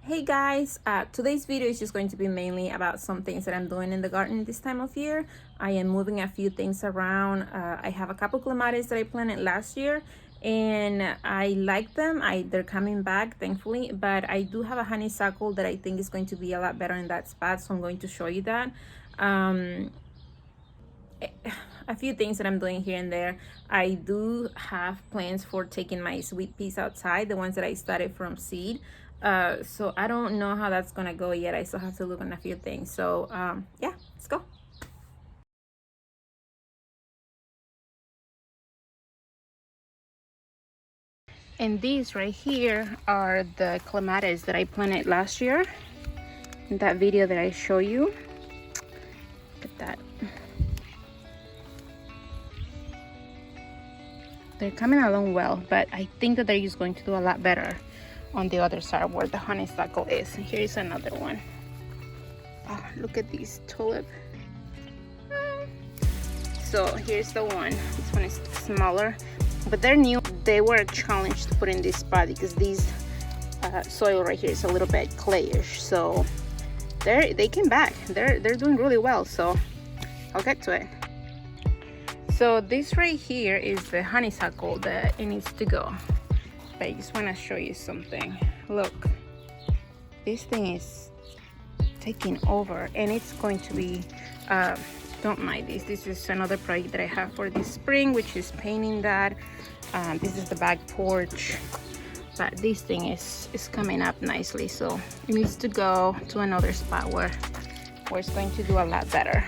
Hey guys, today's video is just going to be mainly about some things that I'm doing in the garden this time of year. I am moving a few things around. I have a couple clematis that I planted last year and I like them. They're coming back thankfully, but I do have a honeysuckle that I think is going to be a lot better in that spot, so I'm going to show you that. A few things that I'm doing here and there. I do have plans for taking my sweet peas outside, the ones that I started from seed. So I don't know how that's gonna go yet. I still have to look on a few things. So yeah, let's go. And these right here are the clematis that I planted last year in that video that I show you. Look at that. They're coming along well, but I think that they're just going to do a lot better on the other side where the honeysuckle is. And here is another one. Oh, look at these tulip. So here's the one. This one is smaller, but they're new. They were a challenge to put in this spot because these soil right here is a little bit clayish. So they came back. They're doing really well. So I'll get to it. So this right here is the honeysuckle that it needs to go. But I just want to show you something. Look, this thing is taking over and it's going to be don't mind this is another project that I have for this spring, which is painting that. This is the back porch, but this thing is coming up nicely, so it needs to go to another spot where it's going to do a lot better.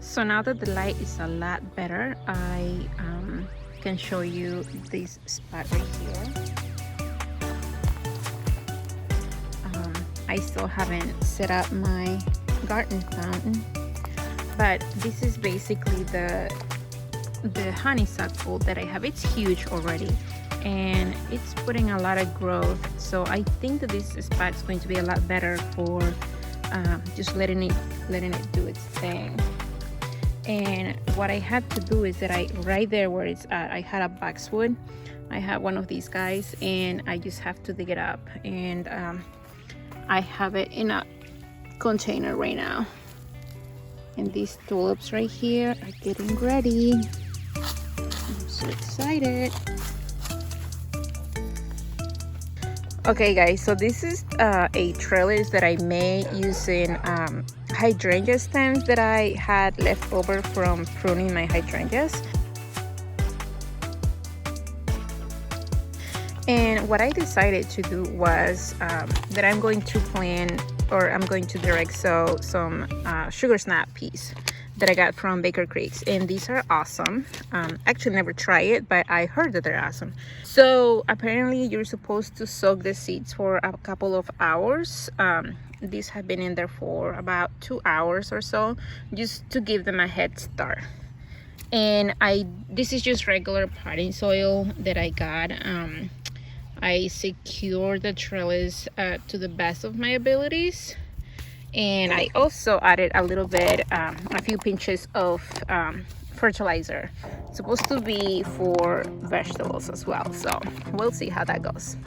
So now that the light is a lot better, I can show you this spot right here. I still haven't set up my garden fountain, but this is basically the honeysuckle that I have. It's huge already and it's putting a lot of growth, so I think that this spot is going to be a lot better for just letting it do its thing. And what I had to do is that right there where it's at, I had a boxwood. I have one of these guys and I just have to dig it up, and I have it in a container right now. And these tulips right here are getting ready. I'm so excited. Okay guys, so this is a trellis that I made using hydrangea stems that I had left over from pruning my hydrangeas. And what I decided to do was that I'm going to direct sow some sugar snap peas that I got from Baker Creeks, and these are awesome. Actually never tried it, but I heard that they're awesome. So apparently you're supposed to soak the seeds for a couple of hours. These have been in there for about 2 hours or so, just to give them a head start. And this is just regular potting soil that I got. I secured the trellis to the best of my abilities, and I also added a little bit, a few pinches of fertilizer. It's supposed to be for vegetables as well, so we'll see how that goes.